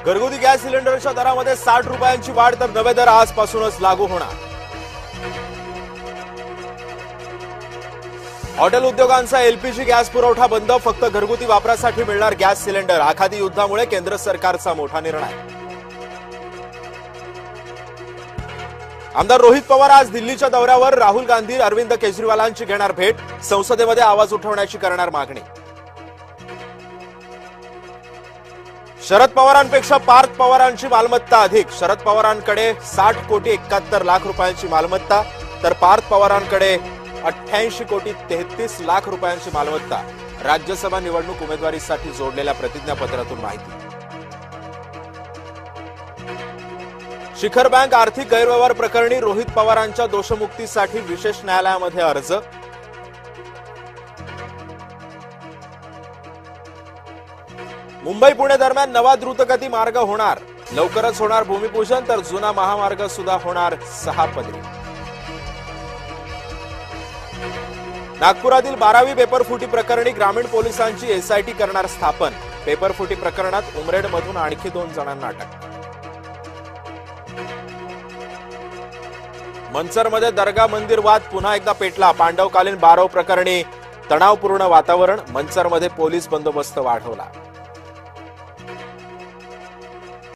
घरगुती गॅस सिलेंडरच्या दरामध्ये 60 रुपयांची वाढ, तर नवे दर आजपासूनच लागू होणार. हॉटेल उद्योगांचा एलपीजी गॅस पुरवठा बंद, फक्त घरगुती वापरासाठी मिळणार गॅस सिलेंडर. आखाती युद्धामुळे केंद्र सरकारचा मोठा निर्णय. आमदार रोहित पवार आज दिल्लीच्या दौऱ्यावर. राहुल गांधी अरविंद केजरीवालांची घेणार भेट. संसदेमध्ये आवाज उठवण्याची करणार मागणी. शरद पवारांपेक्षा पार्थ पवारांची मालमत्ता अधिक. शरद पवारांकडे 60 कोटी 71 लाख रुपयांची मालमत्ता, तर पार्थ पवारांकडे 88 कोटी 33 लाख रुपयांची मालमत्ता. राज्यसभा निवडणूक उमेदवारीसाठी जोडलेल्या प्रतिज्ञापत्रातून माहिती. शिखर बँक आर्थिक गैरव्यवहार प्रकरणी रोहित पवारांच्या दोषमुक्तीसाठी विशेष न्यायालयामध्ये अर्ज. मुंबई पुणे दरम्यान नवा द्रुतगती मार्ग होणार. लवकरच होणार भूमिपूजन, तर जुना महामार्ग सुद्धा होणार 6 पदरी. नागपुरातील 12वी पेपरफुटी प्रकरणी ग्रामीण पोलिसांची एसआयटी करणार स्थापन. पेपरफुटी प्रकरणात उमरेडमधून आणखी 2 जणांना अटक. मनसरमध्ये दर्गा मंदिर वाद पुन्हा एकदा पेटला. पांडवकालीन बारव प्रकरणी तणावपूर्ण वातावरण. मनसरमध्ये पोलीस बंदोबस्त वाढवला.